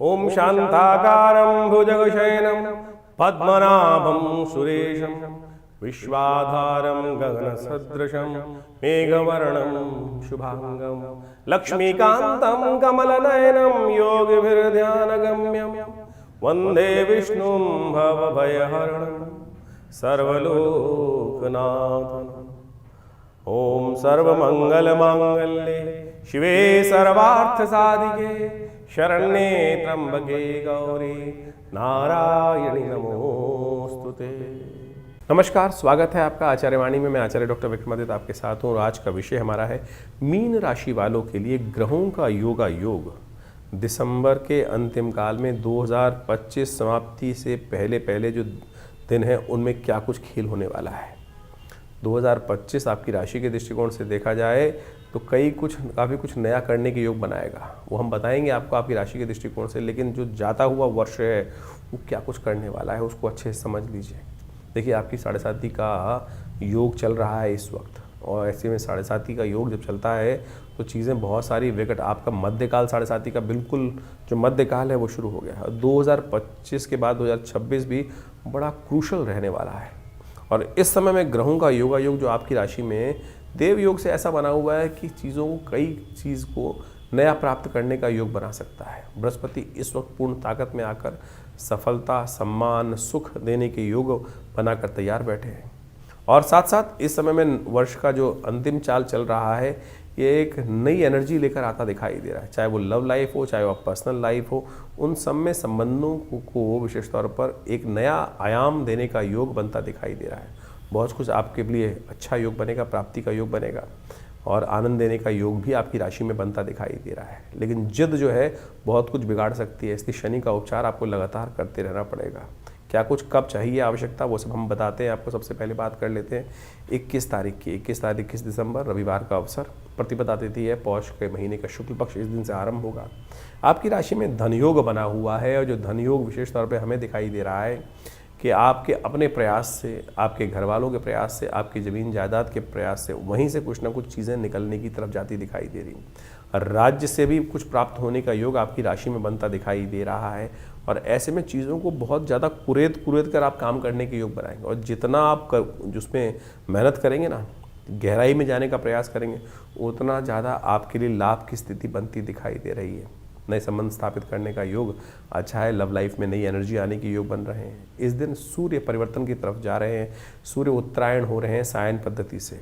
ओम शांताकारं भुजगशयनं पद्मनाभं सुरेशं विश्वाधारं गगनसदृशं मेघवर्णं शुभांगं लक्ष्मीकान्तं कमलनयनं योगिभिर्ध्यानगम्यं वन्दे विष्णुं भवभयहरणं सर्वलोकनाथम्। ओम सर्वमंगलमांगल्ये शिवे सर्वार्थसाधिके शरण्ये त्र्यंबके गौरी नारायणी नमोस्तुते। नमस्कार, स्वागत है आपका आचार्यवाणी में। मैं आचार्य डॉक्टर विक्रमादित्य आपके साथ हूँ और आज का विषय हमारा है मीन राशि वालों के लिए ग्रहों का योगायोग। दिसंबर के अंतिम काल में 2025 समाप्ति से पहले जो दिन है उनमें क्या कुछ खेल होने वाला है। 2025 आपकी राशि के दृष्टिकोण से देखा जाए तो काफ़ी कुछ नया करने के योग बनाएगा। वो हम बताएंगे आपको आपकी राशि के दृष्टिकोण से, लेकिन जो जाता हुआ वर्ष है वो क्या कुछ करने वाला है उसको अच्छे से समझ लीजिए। देखिए, आपकी साढ़े साती का योग चल रहा है इस वक्त, और ऐसे में साढ़े साती का योग जब चलता है तो चीज़ें बहुत सारी विकट, आपका मध्यकाल साढ़े साती का बिल्कुल जो मध्यकाल है वो शुरू हो गया है। 2025 के बाद 2026 भी बड़ा क्रूशल रहने वाला है। और इस समय में ग्रहों का योगायोग जो आपकी राशि में देव योग से ऐसा बना हुआ है कि कई चीज़ को नया प्राप्त करने का योग बना सकता है। बृहस्पति इस वक्त पूर्ण ताकत में आकर सफलता, सम्मान, सुख देने के योग बनाकर तैयार बैठे हैं। और साथ साथ इस समय में वर्ष का जो अंतिम चाल चल रहा है ये एक नई एनर्जी लेकर आता दिखाई दे रहा है। चाहे वो लव लाइफ हो, चाहे वो पर्सनल लाइफ हो, उन सब में संबंधों को विशेष तौर पर एक नया आयाम देने का योग बनता दिखाई दे रहा है। बहुत कुछ आपके लिए अच्छा योग बनेगा, प्राप्ति का योग बनेगा और आनंद देने का योग भी आपकी राशि में बनता दिखाई दे रहा है। लेकिन जिद जो है बहुत कुछ बिगाड़ सकती है, इसलिए शनि का उपचार आपको लगातार करते रहना पड़ेगा। क्या कुछ कब चाहिए आवश्यकता वो सब हम बताते हैं आपको। सबसे पहले बात कर लेते हैं 21 दिसंबर रविवार का अवसर। प्रतिपदा तिथि है, पौष के महीने का शुक्ल पक्ष इस दिन से आरंभ होगा। आपकी राशि में धन योग बना हुआ है और जो धन योग विशेष तौर पे हमें दिखाई दे रहा है कि आपके अपने प्रयास से, आपके घर वालों के प्रयास से, आपकी ज़मीन जायदाद के प्रयास से वहीं से कुछ ना कुछ चीज़ें निकलने की तरफ जाती दिखाई दे रही। राज्य से भी कुछ प्राप्त होने का योग आपकी राशि में बनता दिखाई दे रहा है। और ऐसे में चीज़ों को बहुत ज़्यादा कुरेद कर आप काम करने के योग बनाएंगे। और जितना आप जिसमें मेहनत करेंगे ना, गहराई में जाने का प्रयास करेंगे, उतना ज़्यादा आपके लिए लाभ की स्थिति बनती दिखाई दे रही है। नए संबंध स्थापित करने का योग अच्छा है। लव लाइफ में नई एनर्जी आने के योग बन रहे हैं। इस दिन सूर्य परिवर्तन की तरफ जा रहे हैं। सूर्य उत्तरायण हो रहे हैं सायन पद्धति से।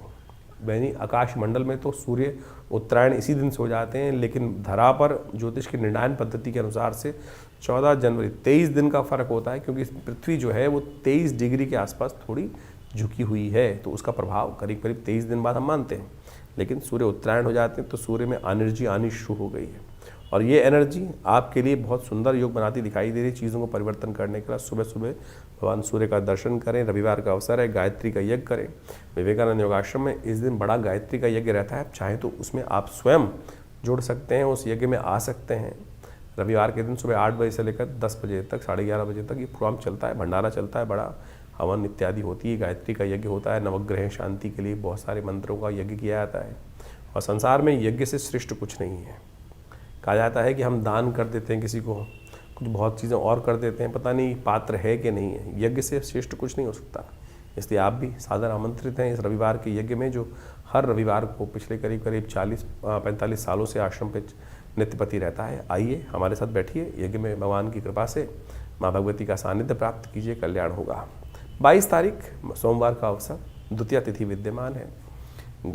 यानी आकाश मंडल में तो सूर्य उत्तरायण इसी दिन से हो जाते हैं, लेकिन धरा पर ज्योतिष की निर्णायन पद्धति के अनुसार से 14 जनवरी 23 दिन का फर्क होता है, क्योंकि पृथ्वी जो है वो 23 डिग्री के आसपास थोड़ी झुकी हुई है, तो उसका प्रभाव करीब 23 दिन बाद हम मानते हैं। लेकिन सूर्य उत्तरायण हो जाते हैं तो सूर्य में एनर्जी आनी शुरू हो गई है और ये एनर्जी आपके लिए बहुत सुंदर योग बनाती दिखाई दे रही है। चीज़ों को परिवर्तन करने के लिए सुबह सुबह भगवान सूर्य का दर्शन करें। रविवार का अवसर है, गायत्री का यज्ञ करें। विवेकानंद योगाश्रम में इस दिन बड़ा गायत्री का यज्ञ रहता है। चाहे तो उसमें आप स्वयं जुड़ सकते हैं, उस यज्ञ में आ सकते हैं। रविवार के दिन सुबह 8 बजे से लेकर 10 बजे तक, 11:30 बजे तक ये प्रोग्राम चलता है। भंडारा चलता है, बड़ा हवन इत्यादि होती है, गायत्री का यज्ञ होता है। नवग्रह शांति के लिए बहुत सारे मंत्रों का यज्ञ किया जाता है। और संसार में यज्ञ से श्रेष्ठ कुछ नहीं है। कहा जाता है कि हम दान कर देते हैं किसी को, कुछ बहुत चीज़ें और कर देते हैं, पता नहीं पात्र है कि नहीं है। यज्ञ से श्रेष्ठ कुछ नहीं हो सकता। इसलिए आप भी सादर आमंत्रित हैं इस रविवार के यज्ञ में, जो हर रविवार को पिछले करीब 40-45 सालों से आश्रम पे नित्यपति रहता है। आइए हमारे साथ बैठिए, यज्ञ में भगवान की कृपा से माँ भगवती का सानिध्य प्राप्त कीजिए, कल्याण होगा। 22 तारीख सोमवार का अवसर, द्वितीया तिथि विद्यमान है।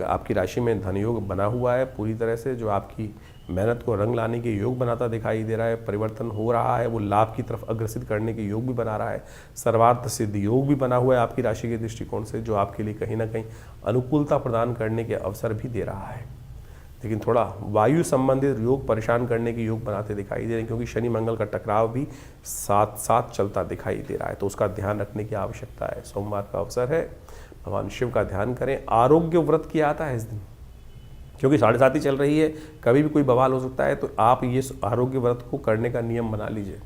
आपकी राशि में धन योग बना हुआ है पूरी तरह से, जो आपकी मेहनत को रंग लाने के योग बनाता दिखाई दे रहा है। परिवर्तन हो रहा है, वो लाभ की तरफ अग्रसित करने के योग भी बना रहा है। सर्वार्थ सिद्ध योग भी बना हुआ है आपकी राशि के दृष्टिकोण से, जो आपके लिए कहीं ना कहीं अनुकूलता प्रदान करने के अवसर भी दे रहा है। लेकिन थोड़ा वायु संबंधित योग परेशान करने के योग बनाते दिखाई दे रहे हैं, क्योंकि शनि मंगल का टकराव भी साथ साथ चलता दिखाई दे रहा है, तो उसका ध्यान रखने की आवश्यकता है। सोमवार का अवसर है, भगवान शिव का ध्यान करें। आरोग्य व्रत किया जाता है इस दिन, क्योंकि साढ़े साती चल रही है, कभी भी कोई बवाल हो सकता है, तो आप ये आरोग्य व्रत को करने का नियम बना लीजिए।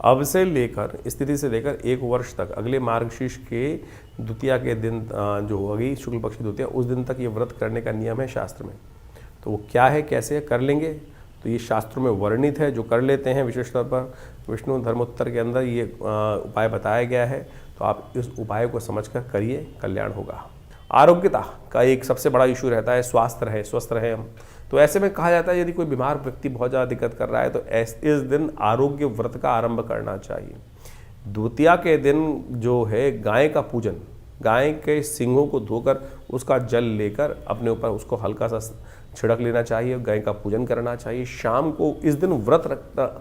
अब से लेकर स्थिति से लेकर 1 वर्ष तक, अगले मार्गशीर्ष के द्वितीया के दिन जो होगी शुक्ल पक्ष की द्वितीया, उस दिन तक ये व्रत करने का नियम है शास्त्र में। तो वो क्या है, कैसे कर लेंगे, तो ये शास्त्रों में वर्णित है, जो कर लेते हैं विशेष तौर पर विष्णु धर्मोत्तर के अंदर ये उपाय बताया गया है। तो आप इस उपाय को समझकर करिए, कल्याण होगा। आरोग्यता का एक सबसे बड़ा इशू रहता है, स्वास्थ्य रहे, स्वस्थ रहे हम। तो ऐसे में कहा जाता है यदि कोई बीमार व्यक्ति बहुत ज़्यादा दिक्कत कर रहा है तो इस दिन आरोग्य व्रत का आरंभ करना चाहिए। द्वितीया के दिन जो है गाय का पूजन, गाय के सींगों को धोकर उसका जल लेकर अपने ऊपर उसको हल्का सा छिड़क लेना चाहिए, गाय का पूजन करना चाहिए। शाम को इस दिन व्रत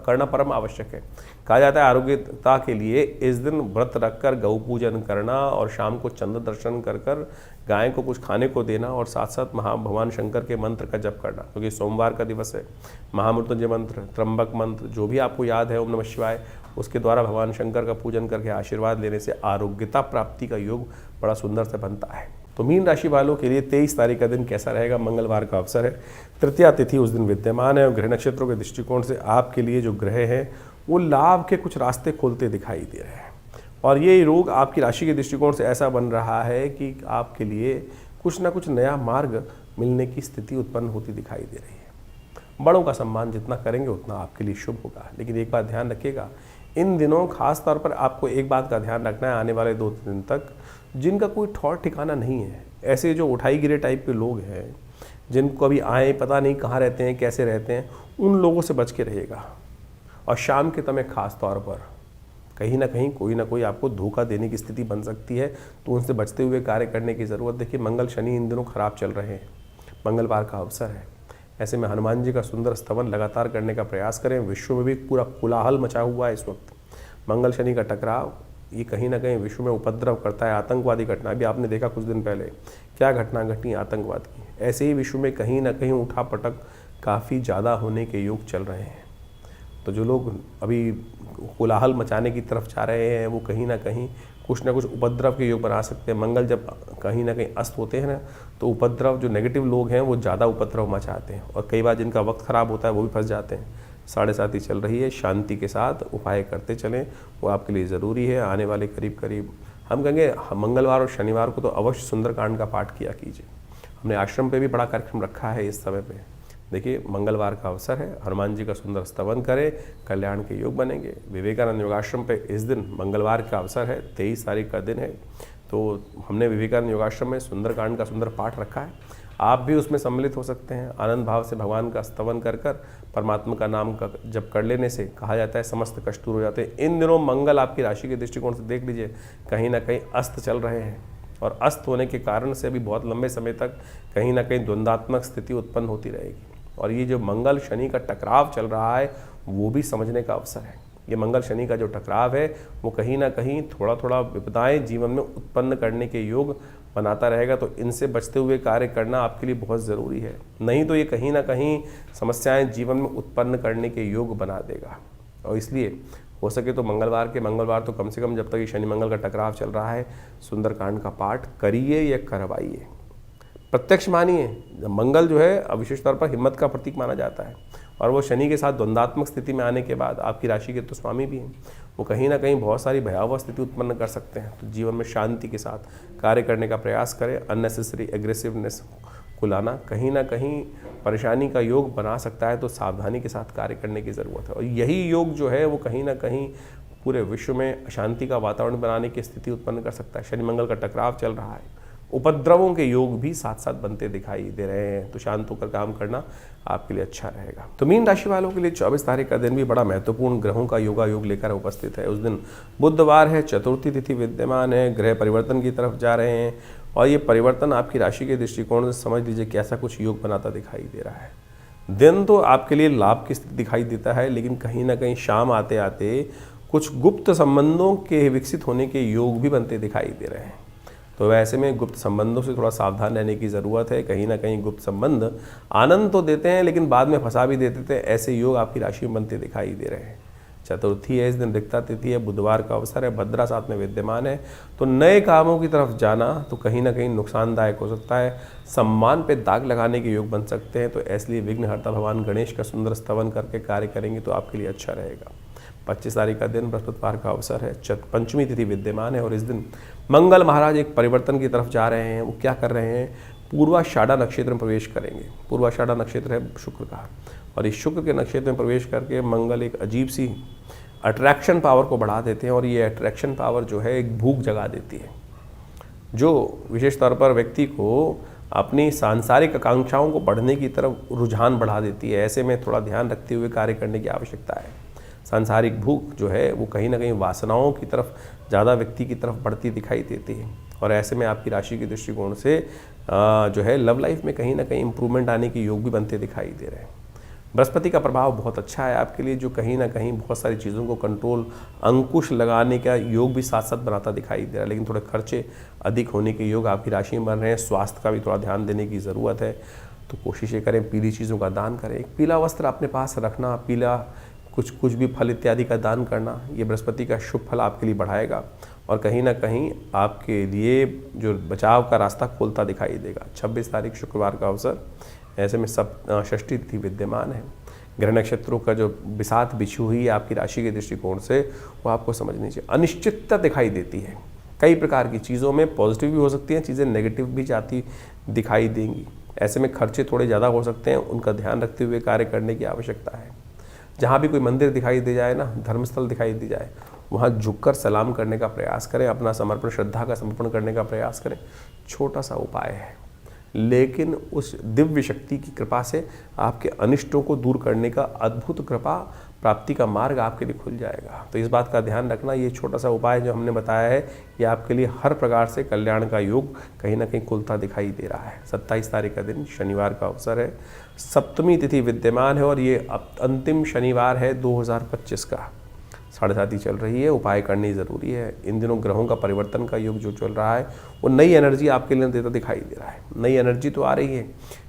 करना परम आवश्यक है। कहा जाता है आरोग्यता के लिए इस दिन व्रत रखकर गौ पूजन करना और शाम को चंद्र दर्शन कर कर गाय को कुछ खाने को देना और साथ साथ भगवान शंकर के मंत्र का जप करना, क्योंकि सोमवार का दिवस है। महामृत्युंजय मंत्र, त्र्यंबक मंत्र, जो भी आपको याद है, ओम नमः शिवाय, उसके द्वारा भगवान शंकर का पूजन करके आशीर्वाद लेने से आरोग्यता प्राप्ति का योग बड़ा सुंदर से बनता है। तो मीन राशि वालों के लिए 23 तारीख का दिन कैसा रहेगा? मंगलवार का अवसर है, तृतीया तिथि उस दिन विद्यमान है और ग्रह नक्षत्रों के दृष्टिकोण से आपके लिए जो ग्रह हैं वो लाभ के कुछ रास्ते खोलते दिखाई दे रहे हैं। और ये योग आपकी राशि के दृष्टिकोण से ऐसा बन रहा है कि आपके लिए कुछ ना कुछ नया मार्ग मिलने की स्थिति उत्पन्न होती दिखाई दे रही है। बड़ों का सम्मान जितना करेंगे उतना आपके लिए शुभ होगा। लेकिन एक बात ध्यान रखिएगा, इन दिनों खास तौर पर आपको एक बात का ध्यान रखना है, आने वाले 2 दिन तक जिनका कोई ठौर ठिकाना नहीं है, ऐसे जो उठाई गिरे टाइप के लोग हैं, जिनको अभी आए पता नहीं कहाँ रहते हैं, कैसे रहते हैं, उन लोगों से बच के रहिएगा। और शाम के समय खास तौर पर कहीं ना कहीं कोई ना कोई आपको धोखा देने की स्थिति बन सकती है, तो उनसे बचते हुए कार्य करने की ज़रूरत। देखिए, मंगल शनि इन दिनों खराब चल रहे हैं, मंगलवार का अवसर है। ऐसे में हनुमान जी का सुंदर स्तवन लगातार करने का प्रयास करें। विश्व में भी पूरा कोलाहल मचा हुआ है इस वक्त। मंगल शनि का टकराव ये कहीं ना कहीं विश्व में उपद्रव करता है। आतंकवादी घटना भी आपने देखा कुछ दिन पहले, क्या घटना घटी आतंकवाद की। ऐसे ही विश्व में कहीं ना कहीं उठापटक काफ़ी ज़्यादा होने के योग चल रहे हैं। तो जो लोग अभी कोलाहल मचाने की तरफ जा रहे हैं वो कहीं ना कहीं कुछ ना कुछ उपद्रव के योग बना सकते हैं। मंगल जब कहीं ना कहीं अस्त होते हैं ना, तो उपद्रव, जो नेगेटिव लोग हैं वो ज़्यादा उपद्रव मचाते हैं और कई बार जिनका वक्त ख़राब होता है वो भी फंस जाते हैं। 7:30 चल रही है, शांति के साथ उपाय करते चलें, वो आपके लिए ज़रूरी है। आने वाले करीब हम कहेंगे मंगलवार और शनिवार को तो अवश्य सुंदरकांड का पाठ किया कीजिए। हमने आश्रम पे भी बड़ा कार्यक्रम रखा है इस समय पे। देखिए, मंगलवार का अवसर है, हनुमान जी का सुंदर स्तवन करें, कल्याण के योग बनेंगे। विवेकानंद योगाश्रम पे इस दिन मंगलवार का अवसर है, 23 तारीख का दिन है। तो हमने विवेकानंद योगाश्रम में सुंदरकांड का सुंदर पाठ रखा है, आप भी उसमें सम्मिलित हो सकते हैं। आनंद भाव से भगवान का स्तवन कर परमात्मा का नाम का जप कर लेने से कहा जाता है समस्त कष्ट दूर हो जाते हैं। इन दिनों मंगल आपकी राशि के दृष्टिकोण से देख लीजिए कहीं ना कहीं अस्त चल रहे हैं और अस्त होने के कारण से अभी बहुत लंबे समय तक कहीं ना कहीं द्वंद्वात्मक स्थिति उत्पन्न होती रहेगी। और ये जो मंगल शनि का टकराव चल रहा है वो भी समझने का अवसर है। ये मंगल शनि का जो टकराव है वो कहीं ना कहीं थोड़ा थोड़ा विपदाएं जीवन में उत्पन्न करने के योग बनाता रहेगा। तो इनसे बचते हुए कार्य करना आपके लिए बहुत ज़रूरी है, नहीं तो ये कहीं ना कहीं समस्याएं जीवन में उत्पन्न करने के योग बना देगा। और इसलिए हो सके तो मंगलवार तो कम से कम जब तक ये शनि मंगल का टकराव चल रहा है सुंदरकांड का पाठ करिए या करवाइए, प्रत्यक्ष मानिए। मंगल जो है विशेष तौर पर हिम्मत का प्रतीक माना जाता है और वो शनि के साथ द्वंद्वात्मक स्थिति में आने के बाद आपकी राशि के तो स्वामी भी हैं, वो कहीं ना कहीं बहुत सारी भयावह स्थिति उत्पन्न कर सकते हैं। तो जीवन में शांति के साथ कार्य करने का प्रयास करें। अननेसेसरी एग्रेसिवनेस को लाना कहीं ना कहीं परेशानी का योग बना सकता है, तो सावधानी के साथ कार्य करने की ज़रूरत है। और यही योग जो है वो कहीं ना कहीं पूरे विश्व में अशांति का वातावरण बनाने की स्थिति उत्पन्न कर सकता है। शनि मंगल का टकराव चल रहा है, उपद्रवों के योग भी साथ साथ बनते दिखाई दे रहे हैं, तो शांत होकर काम करना आपके लिए अच्छा रहेगा। तो मीन राशि वालों के लिए 24 तारीख का दिन भी बड़ा महत्वपूर्ण ग्रहों का योगा योग लेकर उपस्थित है। उस दिन बुधवार है, चतुर्थी तिथि विद्यमान है, ग्रह परिवर्तन की तरफ जा रहे हैं और ये परिवर्तन आपकी राशि के दृष्टिकोण से समझ लीजिए कि ऐसा कुछ योग बनाता दिखाई दे रहा है। दिन तो आपके लिए लाभ की स्थिति दिखाई देता है, लेकिन कहीं ना कहीं शाम आते आते कुछ गुप्त संबंधों के विकसित होने के योग भी बनते दिखाई दे रहे हैं। तो वैसे में गुप्त संबंधों से थोड़ा सावधान रहने की ज़रूरत है। कहीं ना कहीं गुप्त संबंध आनंद तो देते हैं लेकिन बाद में फंसा भी देते थे, ऐसे योग आपकी राशि में बनते दिखाई दे रहे हैं। चतुर्थी है, इस दिन रिक्ता तिथि है, बुधवार का अवसर है, भद्रा साथ में विद्यमान है। तो नए कामों की तरफ जाना तो कहीं ना कहीं नुकसानदायक हो सकता है, सम्मान पे दाग लगाने के योग बन सकते हैं। तो इसलिए विघ्नहर्ता भगवान गणेश का सुंदर स्तवन करके कार्य करेंगे तो आपके लिए अच्छा रहेगा। 25 तारीख का दिन बृहस्पतिवार का अवसर है, पंचमी तिथि विद्यमान है और इस दिन मंगल महाराज एक परिवर्तन की तरफ जा रहे हैं। वो क्या कर रहे हैं, पूर्वाषाढ़ा नक्षत्र में प्रवेश करेंगे। पूर्वाषाढ़ा नक्षत्र है शुक्र का, और इस शुक्र के नक्षत्र में प्रवेश करके मंगल एक अजीब सी अट्रैक्शन पावर को बढ़ा देते हैं, और ये अट्रैक्शन पावर जो है एक भूख जगा देती है, जो विशेष तौर पर व्यक्ति को अपनी सांसारिक आकांक्षाओं को बढ़ने की तरफ रुझान बढ़ा देती है। ऐसे में थोड़ा ध्यान रखते हुए कार्य करने की आवश्यकता है। सांसारिक भूख जो है वो कहीं ना कहीं वासनाओं की तरफ ज़्यादा व्यक्ति की तरफ बढ़ती दिखाई देती है, और ऐसे में आपकी राशि के दृष्टिकोण से जो है लव लाइफ में कहीं ना कहीं इंप्रूवमेंट आने के योग भी बनते दिखाई दे रहे हैं। बृहस्पति का प्रभाव बहुत अच्छा है आपके लिए, जो कहीं ना कहीं बहुत सारी चीज़ों को कंट्रोल, अंकुश लगाने का योग भी साथ साथ बनाता दिखाई दे रहा है। लेकिन थोड़े खर्चे अधिक होने के योग आपकी राशि में बन रहे हैं। स्वास्थ्य का भी थोड़ा ध्यान देने की ज़रूरत है, तो कोशिशें करें पीली चीज़ों का दान करें। एक पीला वस्त्र अपने पास रखना, पीला कुछ भी फल इत्यादि का दान करना, ये बृहस्पति का शुभ फल आपके लिए बढ़ाएगा और कहीं ना कहीं आपके लिए जो बचाव का रास्ता खोलता दिखाई देगा। 26 तारीख शुक्रवार का अवसर, ऐसे में षष्ठी तिथि विद्यमान है। ग्रह नक्षत्रों का जो बिसात बिछी हुई है आपकी राशि के दृष्टिकोण से, वो आपको समझनी चाहिए। अनिश्चितता दिखाई देती है, कई प्रकार की चीज़ों में पॉजिटिव भी हो सकती हैं चीज़ें, नेगेटिव भी जाती दिखाई देंगी। ऐसे में खर्चे थोड़े ज़्यादा हो सकते हैं, उनका ध्यान रखते हुए कार्य करने की आवश्यकता है। जहाँ भी कोई मंदिर दिखाई दे जाए ना, धर्मस्थल दिखाई दे जाए, वहाँ झुककर सलाम करने का प्रयास करें, अपना समर्पण, श्रद्धा का समर्पण करने का प्रयास करें। छोटा सा उपाय है, लेकिन उस दिव्य शक्ति की कृपा से आपके अनिष्टों को दूर करने का अद्भुत कृपा प्राप्ति का मार्ग आपके लिए खुल जाएगा। तो इस बात का ध्यान रखना, ये छोटा सा उपाय जो हमने बताया है, ये आपके लिए हर प्रकार से कल्याण का योग कहीं ना कहीं खुलता दिखाई दे रहा है। 27 तारीख का दिन शनिवार का अवसर है, सप्तमी तिथि विद्यमान है और ये अंतिम शनिवार है 2025 का। 7:30 चल रही है, उपाय करनी ज़रूरी है। इन दिनों ग्रहों का परिवर्तन का योग जो चल रहा है, वो नई एनर्जी आपके लिए देता दिखाई दे रहा है। नई एनर्जी तो आ रही है,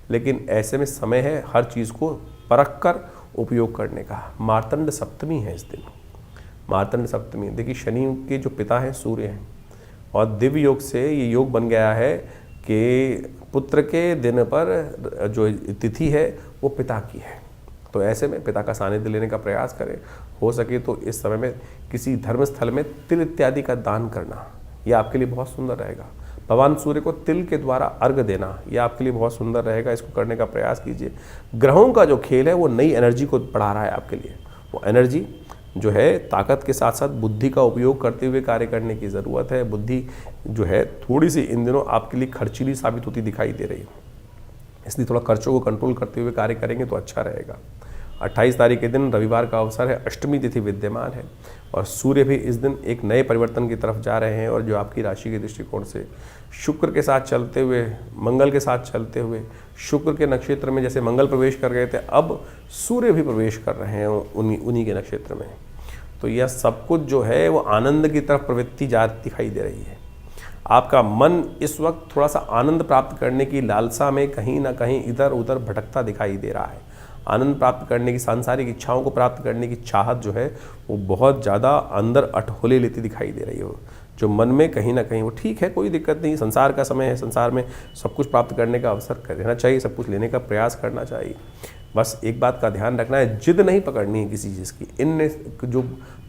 लेकिन ऐसे में समय है हर चीज़ को परख कर उपयोग करने का। मार्तंड सप्तमी है इस दिन, मार्तंड सप्तमी। देखिए, शनि के जो पिता हैं सूर्य हैं, और दिव्य योग से ये योग बन गया है कि पुत्र के दिन पर जो तिथि है वो पिता की है। तो ऐसे में पिता का सानिध्य लेने का प्रयास करें। हो सके तो इस समय में किसी धर्मस्थल में तिल इत्यादि का दान करना, यह आपके लिए बहुत सुंदर रहेगा। भगवान सूर्य को तिल के द्वारा अर्घ देना, यह आपके लिए बहुत सुंदर रहेगा। इसको करने का प्रयास कीजिए। ग्रहों का जो खेल है वो नई एनर्जी को बढ़ा रहा है आपके लिए। वो एनर्जी जो है ताकत के साथ साथ बुद्धि का उपयोग करते हुए कार्य करने की ज़रूरत है। बुद्धि जो है थोड़ी सी इन दिनों आपके लिए खर्चीली साबित होती दिखाई दे रही है, इसलिए थोड़ा खर्चों को कंट्रोल करते हुए कार्य करेंगे तो अच्छा रहेगा। 28 तारीख के दिन रविवार का अवसर है, अष्टमी तिथि विद्यमान है और सूर्य भी इस दिन एक नए परिवर्तन की तरफ जा रहे हैं। और जो आपकी राशि के दृष्टिकोण से शुक्र के साथ चलते हुए, मंगल के साथ चलते हुए, शुक्र के नक्षत्र में जैसे मंगल प्रवेश कर गए थे, अब सूर्य भी प्रवेश कर रहे हैं उन्हीं के नक्षत्र में। तो यह सब कुछ जो है वो आनंद की तरफ प्रवृत्ति जा दिखाई दे रही है। आपका मन इस वक्त थोड़ा सा आनंद प्राप्त करने की लालसा में कहीं ना कहीं इधर उधर भटकता दिखाई दे रहा है। आनंद प्राप्त करने की, सांसारिक इच्छाओं को प्राप्त करने की चाहत जो है वो बहुत ज़्यादा अंदर अठोले लेती दिखाई दे रही हो, जो मन में कहीं ना कहीं वो ठीक है, कोई दिक्कत नहीं, संसार का समय है, संसार में सब कुछ प्राप्त करने का अवसर रहना चाहिए, सब कुछ लेने का प्रयास करना चाहिए। बस एक बात का ध्यान रखना है, जिद नहीं पकड़नी है किसी चीज़ की। इन जो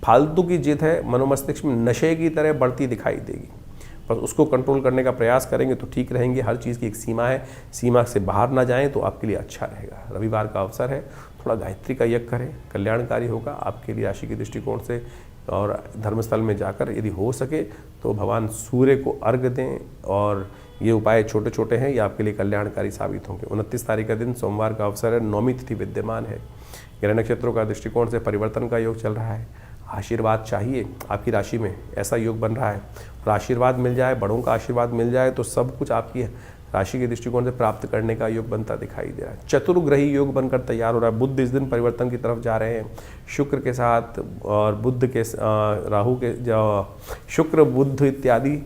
फालतू की जिद है मनोमस्तिष्क में नशे की तरह बढ़ती दिखाई देगी, बस उसको कंट्रोल करने का प्रयास करेंगे तो ठीक रहेंगे। हर चीज़ की एक सीमा है, सीमा से बाहर ना जाएं तो आपके लिए अच्छा रहेगा। रविवार का अवसर है, थोड़ा गायत्री का यज्ञ करें, कल्याणकारी होगा आपके लिए राशि के दृष्टिकोण से। और धर्मस्थल में जाकर यदि हो सके तो भगवान सूर्य को अर्घ दें, और ये उपाय छोटे छोटे हैं, ये आपके लिए कल्याणकारी साबित होंगे। 29 तारीख का दिन सोमवार का अवसर है, नौमी तिथि विद्यमान है। ग्रह नक्षत्रों का दृष्टिकोण से परिवर्तन का योग चल रहा है। आशीर्वाद चाहिए आपकी राशि में, ऐसा योग बन रहा है, और आशीर्वाद मिल जाए, बड़ों का आशीर्वाद मिल जाए तो सब कुछ आपकी राशि के दृष्टिकोण से प्राप्त करने का योग बनता दिखाई दे रहा है। चतुर्ग्रही योग बनकर तैयार हो रहा है। बुध इस दिन परिवर्तन की तरफ जा रहे हैं, शुक्र के साथ और बुध के राहु के, शुक्र बुध इत्यादि,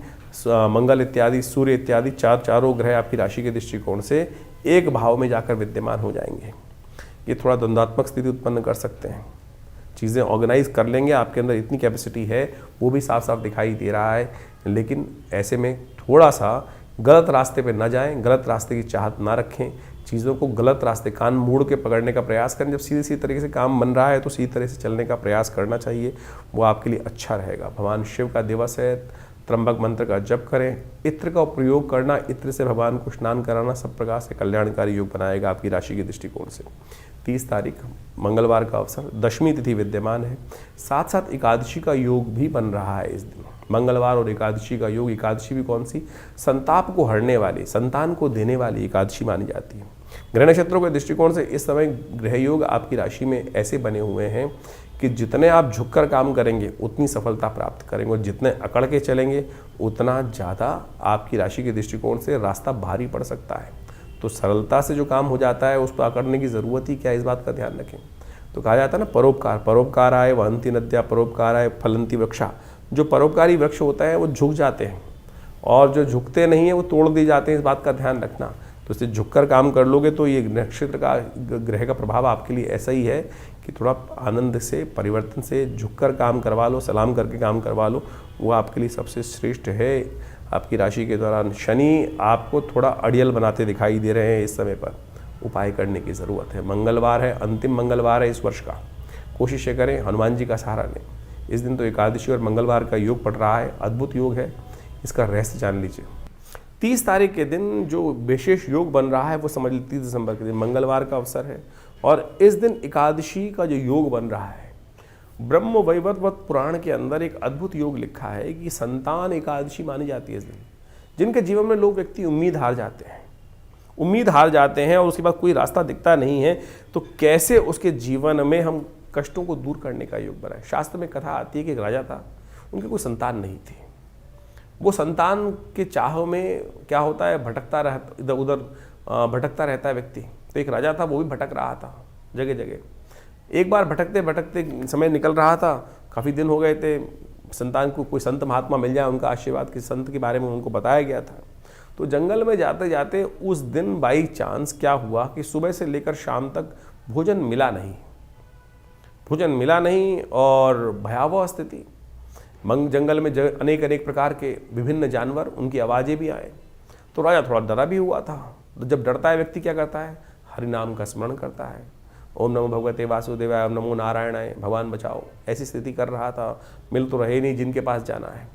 मंगल इत्यादि, सूर्य इत्यादि चारों ग्रह आपकी राशि के दृष्टिकोण से एक भाव में जाकर विद्यमान हो जाएंगे। ये थोड़ा द्वंद्वात्मक स्थिति उत्पन्न कर सकते हैं। चीज़ें ऑर्गेनाइज कर लेंगे, आपके अंदर इतनी कैपेसिटी है, वो भी साफ साफ दिखाई दे रहा है। लेकिन ऐसे में थोड़ा सा गलत रास्ते पे ना जाएं, गलत रास्ते की चाहत ना रखें, चीज़ों को गलत रास्ते कान मोड़ के पकड़ने का प्रयास करें। जब सीधी तरीके से काम बन रहा है तो सीधी तरह से चलने का प्रयास करना चाहिए, वो आपके लिए अच्छा रहेगा। भगवान शिव का दिवस है, त्र्यंबक मंत्र का जप करें, इत्र का प्रयोग करना, इत्र से भगवान को स्नान कराना सब प्रकार से कल्याणकारी योग बनाएगा आपकी राशि के दृष्टिकोण से। 30 तारीख मंगलवार का अवसर, दशमी तिथि विद्यमान है, साथ साथ एकादशी का योग भी बन रहा है इस दिन। मंगलवार और एकादशी का योग, एकादशी भी कौन सी, संताप को हरने वाली, संतान को देने वाली एकादशी मानी जाती है। ग्रह नक्षत्रों के दृष्टिकोण से इस समय ग्रह योग आपकी राशि में ऐसे बने हुए हैं कि जितने आप झुककर काम करेंगे उतनी सफलता प्राप्त करेंगे, और जितने अकड़ के चलेंगे उतना ज़्यादा आपकी राशि के दृष्टिकोण से रास्ता भारी पड़ सकता है। तो सरलता से जो काम हो जाता है उस पर अकड़ने की ज़रूरत ही क्या, इस बात का ध्यान रखें। तो कहा जाता है ना, परोपकार, परोपकार आए वहंती नद्या, परोपकार आए फलंती वृक्षा। जो परोपकारी वृक्ष होता है वो झुक जाते हैं, और जो झुकते नहीं है वो तोड़ दिए जाते हैं, इस बात का ध्यान रखना। तो इससे झुककर काम कर लोगे तो ये नक्षत्र का, ग्रह का प्रभाव आपके लिए ऐसा ही है कि थोड़ा आनंद से, परिवर्तन से झुककर काम करवा लो, सलाम करके काम करवा लो, वो आपके लिए सबसे श्रेष्ठ है। आपकी राशि के दौरान शनि आपको थोड़ा अड़ियल बनाते दिखाई दे रहे हैं, इस समय पर उपाय करने की ज़रूरत है। मंगलवार है, अंतिम मंगलवार है इस वर्ष का, कोशिश करें हनुमान जी का सहारा लें। इस दिन तो एकादशी और मंगलवार का योग पड़ रहा है, अद्भुत योग है, इसका रहस्य जान लीजिए। 30 तारीख के दिन जो विशेष योग बन रहा है वो समझ लीजिए 30 दिसंबर के दिन मंगलवार का अवसर है, और इस दिन एकादशी का जो योग बन रहा है, ब्रह्म वैवर्त पुराण के अंदर एक अद्भुत योग लिखा है कि संतान एकादशी मानी जाती है इस दिन। जिनके जीवन में लोग व्यक्ति उम्मीद हार जाते हैं, उम्मीद हार जाते हैं और उसके बाद कोई रास्ता दिखता नहीं है, तो कैसे उसके जीवन में हम कष्टों को दूर करने का योग बनाए। शास्त्र में कथा आती है कि एक राजा था, उनकी कोई संतान नहीं थी। वो संतान के चाह में क्या होता है, भटकता रहता, इधर उधर भटकता रहता है व्यक्ति। तो एक राजा था, वो भी भटक रहा था जगह जगह। एक बार भटकते भटकते समय निकल रहा था, काफ़ी दिन हो गए थे, संतान को कोई संत महात्मा मिल जाए, उनका आशीर्वाद किसी संत के बारे में उनको बताया गया था। तो जंगल में जाते जाते उस दिन बाई चांस क्या हुआ कि सुबह से लेकर शाम तक भोजन मिला नहीं, भोजन मिला नहीं, और भयावह स्थिति। जंगल में अनेक अनेक प्रकार के विभिन्न जानवर, उनकी आवाज़ें भी आए। तो राजा थोड़ा डरा भी हुआ था। तो जब डरता है व्यक्ति क्या करता है, हरि नाम का स्मरण करता है, ओम नमो भगवते वासुदेवाय, ओम नमो नारायणाय, भगवान बचाओ, ऐसी स्थिति कर रहा था। मिल तो रहे नहीं जिनके पास जाना है।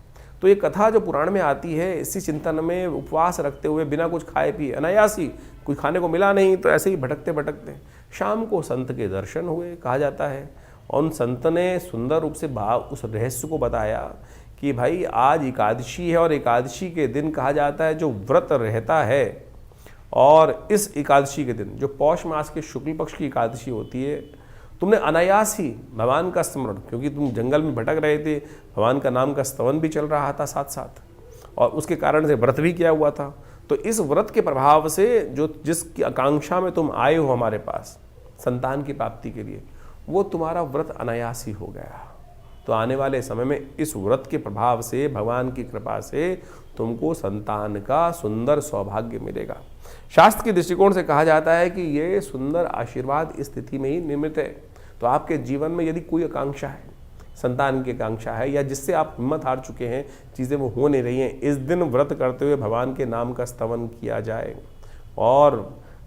तो ये कथा जो पुराण में आती है, इसी चिंतन में उपवास रखते हुए बिना कुछ खाए पिए, अनायासी, कोई खाने को मिला नहीं, तो ऐसे ही भटकते भटकते शाम को संत के दर्शन हुए, कहा जाता है। और उन संत ने सुंदर रूप से उस रहस्य को बताया कि भाई आज एकादशी है, और एकादशी के दिन कहा जाता है जो व्रत रहता है, और इस एकादशी के दिन जो पौष मास के शुक्ल पक्ष की एकादशी होती है, तुमने अनायास ही भगवान का स्मरण, क्योंकि तुम जंगल में भटक रहे थे, भगवान का नाम का स्तवन भी चल रहा था साथ साथ, और उसके कारण से व्रत भी किया हुआ था। तो इस व्रत के प्रभाव से जो जिसकी आकांक्षा में तुम आए हो हमारे पास संतान की प्राप्ति के लिए, वो तुम्हारा व्रत अनायास ही हो गया। तो आने वाले समय में इस व्रत के प्रभाव से, भगवान की कृपा से तुमको संतान का सुंदर सौभाग्य मिलेगा। शास्त्र के दृष्टिकोण से कहा जाता है कि ये सुंदर आशीर्वाद इस स्थिति में ही निर्मित है। तो आपके जीवन में यदि कोई आकांक्षा है, संतान की आकांक्षा है, या जिससे आप हिम्मत हार चुके हैं, चीज़ें वो हो नहीं रही हैं, इस दिन व्रत करते हुए भगवान के नाम का स्तवन किया जाए, और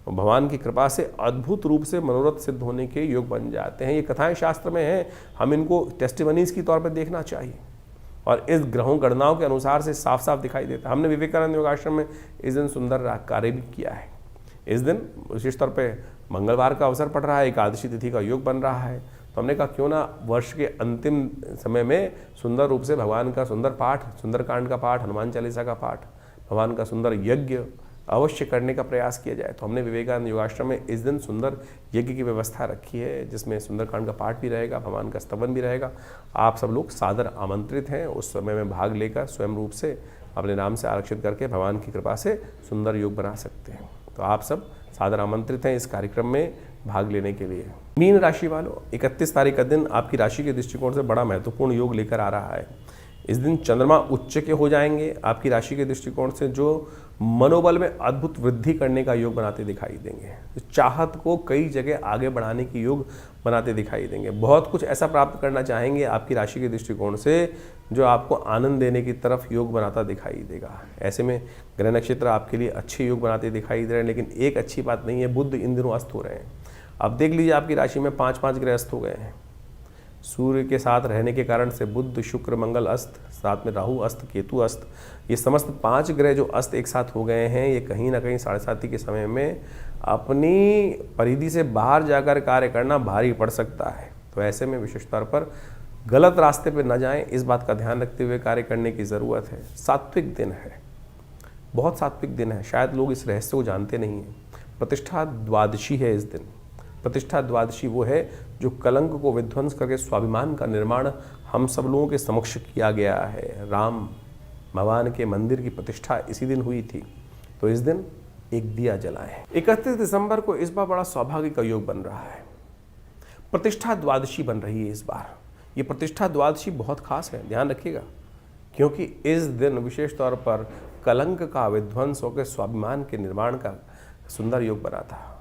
भगवान की कृपा से अद्भुत रूप से मनोरथ सिद्ध होने के योग बन जाते हैं। ये कथाएं शास्त्र में हैं, हम इनको टेस्टिमनीज की तौर पर देखना चाहिए, और इस ग्रहों गणनाओं के अनुसार से साफ साफ दिखाई देता है। हमने विवेकानंद योगाश्रम में इस दिन सुंदर कार्य भी किया है। इस दिन विशेष तौर पे मंगलवार का अवसर पड़ रहा है, एकादशी तिथि का योग बन रहा है, तो हमने कहा क्यों ना वर्ष के अंतिम समय में सुंदर रूप से भगवान का सुंदर पाठ, सुंदरकांड का पाठ, हनुमान चालीसा का पाठ, भगवान का सुंदर यज्ञ अवश्य करने का प्रयास किया जाए। तो हमने विवेकानंद योगाश्रम में इस दिन सुंदर यज्ञ की व्यवस्था रखी है, जिसमें सुंदरकांड का पाठ भी रहेगा, भगवान का स्तवन भी रहेगा। आप सब लोग सादर आमंत्रित हैं उस समय में भाग लेकर स्वयं रूप से अपने नाम से आरक्षित करके भगवान की कृपा से सुंदर योग बना सकते हैं। तो आप सब सादर आमंत्रित हैं इस कार्यक्रम में भाग लेने के लिए। मीन राशि वालों, 31 तारीख का दिन आपकी राशि के दृष्टिकोण से बड़ा महत्वपूर्ण योग लेकर आ रहा है। इस दिन चंद्रमा उच्च के हो जाएंगे आपकी राशि के दृष्टिकोण से, जो मनोबल में अद्भुत वृद्धि करने का योग बनाते दिखाई देंगे। चाहत को कई जगह आगे बढ़ाने की योग बनाते दिखाई देंगे। बहुत कुछ ऐसा प्राप्त करना चाहेंगे आपकी राशि के दृष्टिकोण से, जो आपको आनंद देने की तरफ योग बनाता दिखाई देगा। ऐसे में ग्रह नक्षत्र आपके लिए अच्छे योग बनाते दिखाई दे रहे हैं, लेकिन एक अच्छी बात नहीं है, बुध इन दिनों अस्त हो रहे हैं। अब देख लीजिए आपकी राशि में 5 ग्रह अस्त हो गए हैं। सूर्य के साथ रहने के कारण से बुध, शुक्र, मंगल अस्त, साथ में राहु अस्त, केतु अस्त, ये समस्त 5 ग्रह जो अस्त एक साथ हो गए हैं, ये कहीं ना कहीं 7:30 के समय में अपनी परिधि से बाहर जाकर कार्य करना भारी पड़ सकता है। तो ऐसे में विशेष तौर पर गलत रास्ते पर न जाएं, इस बात का ध्यान रखते हुए कार्य करने की ज़रूरत है। सात्विक दिन है, बहुत सात्विक दिन है, शायद लोग इस रहस्य को जानते नहीं हैं। प्रतिष्ठा द्वादशी है इस दिन। प्रतिष्ठा द्वादशी वो है जो कलंक को विध्वंस करके स्वाभिमान का निर्माण हम सब लोगों के समक्ष किया गया है। राम भगवान के मंदिर की प्रतिष्ठा इसी दिन हुई थी, तो इस दिन एक दिया जलाएं। 31 दिसंबर को इस बार बड़ा सौभाग्य का योग बन रहा है, प्रतिष्ठा द्वादशी बन रही है इस बार। ये प्रतिष्ठा द्वादशी बहुत खास है, ध्यान रखिएगा, क्योंकि इस दिन विशेष तौर पर कलंक का विध्वंस होकर स्वाभिमान के निर्माण का सुंदर योग बना था।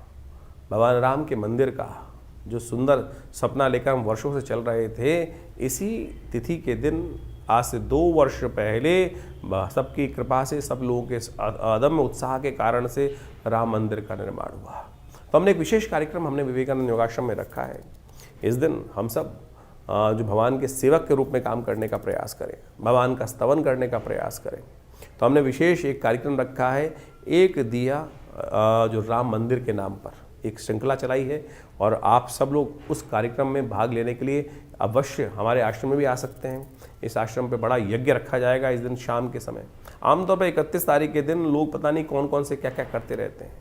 भगवान राम के मंदिर का जो सुंदर सपना लेकर हम वर्षों से चल रहे थे, इसी तिथि के दिन आज से 2 वर्ष पहले सबकी कृपा से, सब लोगों के अदम्य उत्साह के कारण से राम मंदिर का निर्माण हुआ। तो हमने एक विशेष कार्यक्रम हमने विवेकानंद योगाश्रम में रखा है। इस दिन हम सब जो भगवान के सेवक के रूप में काम करने का प्रयास करें, भगवान का स्तवन करने का प्रयास करें। तो हमने विशेष एक कार्यक्रम रखा है, एक दिया जो राम मंदिर के नाम पर एक श्रृंखला चलाई है, और आप सब लोग उस कार्यक्रम में भाग लेने के लिए अवश्य हमारे आश्रम में भी आ सकते हैं। इस आश्रम पे बड़ा यज्ञ रखा जाएगा इस दिन शाम के समय। आमतौर पर 31 तारीख के दिन लोग पता नहीं कौन कौन से क्या क्या करते रहते हैं।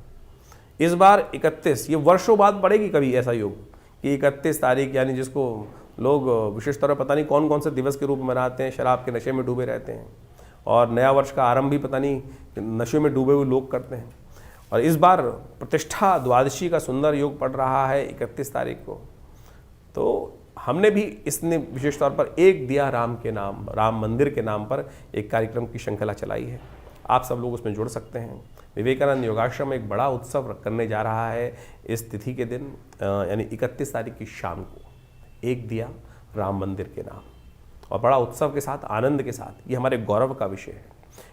इस बार 31, ये वर्षों बाद पड़ेगी कभी ऐसा योग कि 31 तारीख, यानी जिसको लोग विशेष तौर पर पता नहीं कौन कौन से दिवस के रूप में मनाते हैं, शराब के नशे में डूबे रहते हैं, और नया वर्ष का आरंभ भी पता नहीं नशे में डूबे हुए लोग करते हैं। और इस बार प्रतिष्ठा द्वादशी का सुंदर योग पड़ रहा है 31 तारीख को। तो हमने भी इसने विशेष तौर पर एक दिया राम के नाम, राम मंदिर के नाम पर एक कार्यक्रम की श्रृंखला चलाई है। आप सब लोग उसमें जुड़ सकते हैं। विवेकानंद योगाश्रम एक बड़ा उत्सव करने जा रहा है इस तिथि के दिन, यानी 31 तारीख की शाम को, एक दिया राम मंदिर के नाम, और बड़ा उत्सव के साथ, आनंद के साथ। ये हमारे गौरव का विषय है,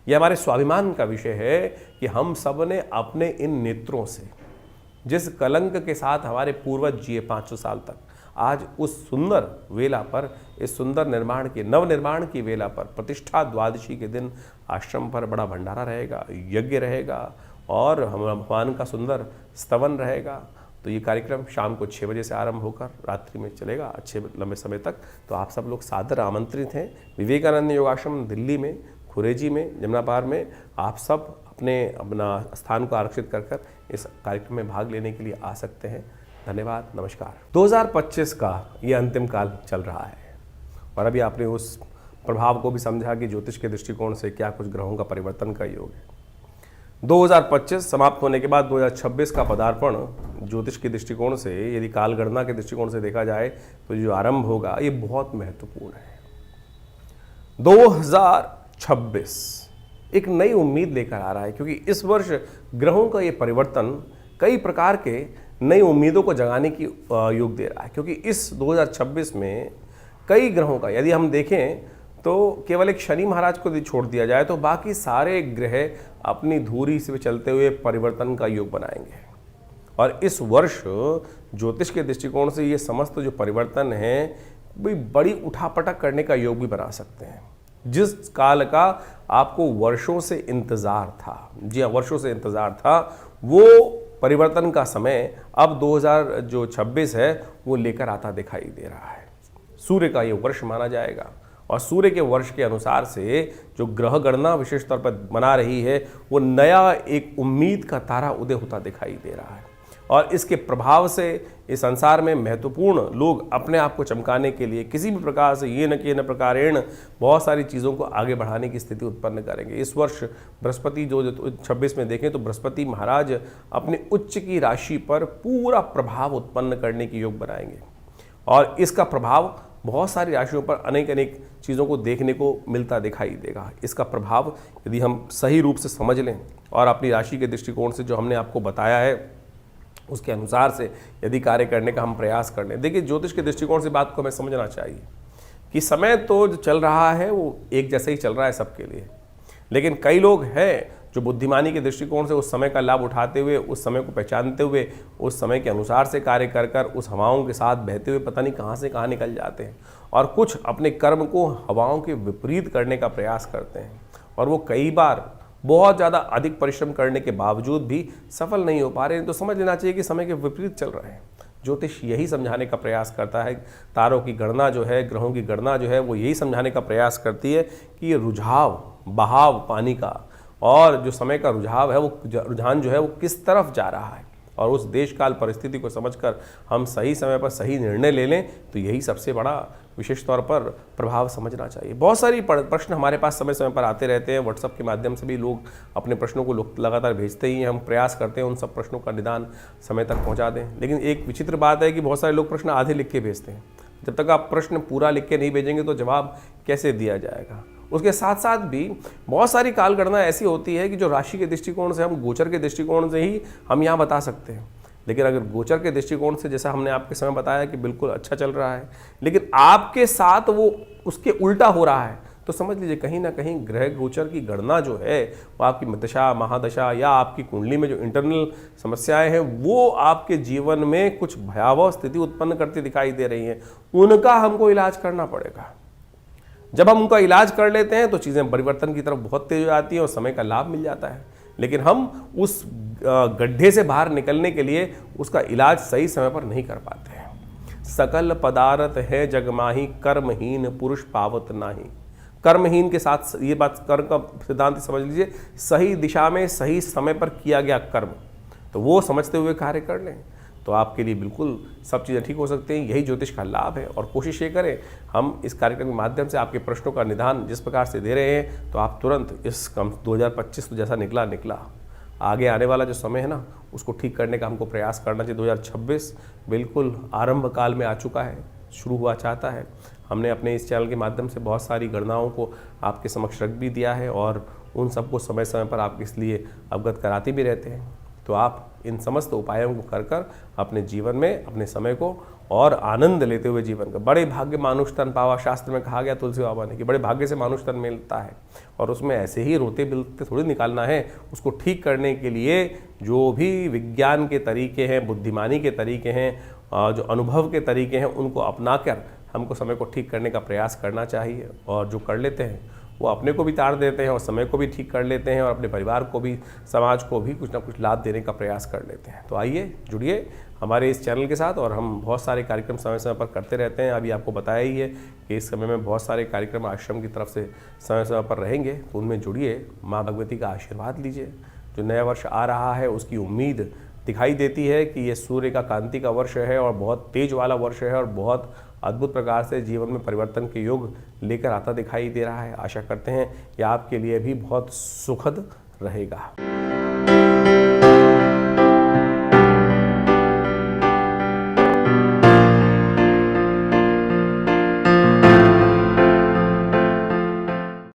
ये हमारे स्वाभिमान का विषय है कि हम सब ने अपने इन नेत्रों से जिस कलंक के साथ हमारे पूर्वज जिए 500 साल तक, आज उस सुंदर वेला पर, इस सुंदर निर्माण के, नव निर्माण की वेला पर, प्रतिष्ठा द्वादशी के दिन आश्रम पर बड़ा भंडारा रहेगा, यज्ञ रहेगा, और हम भगवान का सुंदर स्तवन रहेगा। तो ये कार्यक्रम शाम को 6 बजे से आरंभ होकर रात्रि में चलेगा, अच्छे लंबे समय तक। तो आप सब लोग सादर आमंत्रित हैं। विवेकानंद योगाश्रम दिल्ली में, खुरेजी में, जमुना पार में आप सब अपना स्थान को आरक्षित कर इस कार्यक्रम में भाग लेने के लिए आ सकते हैं। धन्यवाद, नमस्कार। 2025 का ये अंतिम काल चल रहा है, और अभी आपने उस प्रभाव को भी समझा कि ज्योतिष के दृष्टिकोण से क्या कुछ ग्रहों का परिवर्तन का योग है। 2025 समाप्त होने के बाद 2026 का पदार्पण ज्योतिष के दृष्टिकोण से, यदि कालगणना के दृष्टिकोण से देखा जाए, तो जो आरंभ होगा ये बहुत महत्वपूर्ण है। 2026 एक नई उम्मीद लेकर आ रहा है, क्योंकि इस वर्ष ग्रहों का ये परिवर्तन कई प्रकार के नई उम्मीदों को जगाने की योग दे रहा है। क्योंकि इस 2026 में कई ग्रहों का, यदि हम देखें तो केवल एक शनि महाराज को यदि छोड़ दिया जाए, तो बाकी सारे ग्रह अपनी धुरी से चलते हुए परिवर्तन का योग बनाएंगे। और इस वर्ष ज्योतिष के दृष्टिकोण से ये समस्त जो परिवर्तन है, बड़ी उठापटक करने का योग भी बना सकते हैं। जिस काल का आपको वर्षों से इंतजार था, जी हाँ, वर्षों से इंतजार था, वो परिवर्तन का समय अब 2026 है वो लेकर आता दिखाई दे रहा है। सूर्य का ये वर्ष माना जाएगा, और सूर्य के वर्ष के अनुसार से जो ग्रह गणना विशेष तौर पर बना रही है, वो नया एक उम्मीद का तारा उदय होता दिखाई दे रहा है। और इसके प्रभाव से इस संसार में महत्वपूर्ण लोग अपने आप को चमकाने के लिए किसी भी प्रकार से ये न कि न प्रकारेण बहुत सारी चीज़ों को आगे बढ़ाने की स्थिति उत्पन्न करेंगे। इस वर्ष बृहस्पति जो 26 में देखें तो बृहस्पति महाराज अपने उच्च की राशि पर पूरा प्रभाव उत्पन्न करने की योग बनाएंगे, और इसका प्रभाव बहुत सारी राशियों पर अनेक अनेक चीज़ों को देखने को मिलता दिखाई देगा। इसका प्रभाव यदि हम सही रूप से समझ लें और अपनी राशि के दृष्टिकोण से जो हमने आपको बताया है उसके अनुसार से यदि कार्य करने का हम प्रयास कर लें। देखिए, ज्योतिष के दृष्टिकोण से बात को हमें समझना चाहिए कि समय तो जो चल रहा है वो एक जैसे ही चल रहा है सबके लिए, लेकिन कई लोग हैं जो बुद्धिमानी के दृष्टिकोण से उस समय का लाभ उठाते हुए, उस समय को पहचानते हुए, उस समय के अनुसार से कार्य कर कर उस हवाओं के साथ बहते हुए पता नहीं कहाँ से कहाँ निकल जाते हैं, और कुछ अपने कर्म को हवाओं के विपरीत करने का प्रयास करते हैं, और वो कई बार बहुत ज़्यादा अधिक परिश्रम करने के बावजूद भी सफल नहीं हो पा रहे हैं। तो समझ लेना चाहिए कि समय के विपरीत चल रहे हैं। ज्योतिष यही समझाने का प्रयास करता है, तारों की गणना जो है, ग्रहों की गणना जो है, वो यही समझाने का प्रयास करती है कि ये रुझाव, बहाव पानी का, और जो समय का रुझाव है, वो रुझान जो है वो किस तरफ जा रहा है, और उस देश काल परिस्थिति को समझकर हम सही समय पर सही निर्णय ले लें, तो यही सबसे बड़ा विशेष तौर पर प्रभाव समझना चाहिए। बहुत सारी प्रश्न हमारे पास समय समय पर आते रहते हैं। व्हाट्सएप के माध्यम से भी लोग अपने प्रश्नों को लगातार भेजते ही हैं। हम प्रयास करते हैं उन सब प्रश्नों का निदान समय तक पहुंचा दें। लेकिन एक विचित्र बात है कि बहुत सारे लोग प्रश्न आधे लिख के भेजते हैं। जब तक आप प्रश्न पूरा लिख के नहीं भेजेंगे तो जवाब कैसे दिया जाएगा। उसके साथ साथ भी बहुत सारी कालगणना ऐसी होती है कि जो राशि के दृष्टिकोण से, हम गोचर के दृष्टिकोण से ही हम यहाँ बता सकते हैं। लेकिन अगर गोचर के दृष्टिकोण से, जैसा हमने आपके समय बताया कि बिल्कुल अच्छा चल रहा है, लेकिन आपके साथ वो उसके उल्टा हो रहा है, तो समझ लीजिए कहीं ना कहीं ग्रह गोचर की गणना जो है वो आपकी दशा, महादशा या आपकी कुंडली में जो इंटरनल समस्याएं हैं वो आपके जीवन में कुछ भयावह स्थिति उत्पन्न करती दिखाई दे रही हैं। उनका हमको इलाज करना पड़ेगा। जब हम उनका इलाज कर लेते हैं तो चीज़ें परिवर्तन की तरफ बहुत तेज हो जाती हैं और समय का लाभ मिल जाता है। लेकिन हम उस गड्ढे से बाहर निकलने के लिए उसका इलाज सही समय पर नहीं कर पाते हैं। सकल पदार्थ है जगमाही, कर्महीन पुरुष पावत नाही। कर्महीन के साथ ये बात, कर्म का सिद्धांत समझ लीजिए, सही दिशा में सही समय पर किया गया कर्म, तो वो समझते हुए कार्य कर लें तो आपके लिए बिल्कुल सब चीज़ें ठीक हो सकती हैं। यही ज्योतिष का लाभ है। और कोशिश ये करें, हम इस कार्यक्रम के माध्यम से आपके प्रश्नों का निदान जिस प्रकार से दे रहे हैं, तो आप तुरंत इस 2025 तो जैसा निकला, आगे आने वाला जो समय है ना, उसको ठीक करने का हमको प्रयास करना चाहिए। 2026 बिल्कुल आरंभ काल में आ चुका है, शुरू हुआ चाहता है। हमने अपने इस चैनल के माध्यम से बहुत सारी गणनाओं को आपके समक्ष रख भी दिया है और उन सबको समय समय पर आप इसलिए अवगत कराते भी रहते हैं। तो आप इन समस्त उपायों को कर कर अपने जीवन में अपने समय को और आनंद लेते हुए जीवन का, बड़े भाग्य मानुष तन पावा, शास्त्र में कहा गया तुलसी बाबा ने कि बड़े भाग्य से मानुष तन मिलता है, और उसमें ऐसे ही रोते बिलते थोड़ी निकालना है। उसको ठीक करने के लिए जो भी विज्ञान के तरीके हैं, बुद्धिमानी के तरीके हैं, जो अनुभव के तरीके हैं, उनको अपना कर हमको समय को ठीक करने का प्रयास करना चाहिए। और जो कर लेते हैं वो अपने को भी तार देते हैं और समय को भी ठीक कर लेते हैं और अपने परिवार को भी, समाज को भी कुछ ना कुछ लाभ देने का प्रयास कर लेते हैं। तो आइए जुड़िए हमारे इस चैनल के साथ, और हम बहुत सारे कार्यक्रम समय समय पर करते रहते हैं। अभी आपको बताया ही है कि इस समय में बहुत सारे कार्यक्रम आश्रम की तरफ से समय समय पर रहेंगे, तो उनमें जुड़िए, माँ भगवती का आशीर्वाद लीजिए। जो नया वर्ष आ रहा है उसकी उम्मीद दिखाई देती है कि ये सूर्य का कांति का वर्ष है और बहुत तेज वाला वर्ष है और बहुत अद्भुत प्रकार से जीवन में परिवर्तन के योग लेकर आता दिखाई दे रहा है। आशा करते हैं कि आपके लिए भी बहुत सुखद रहेगा।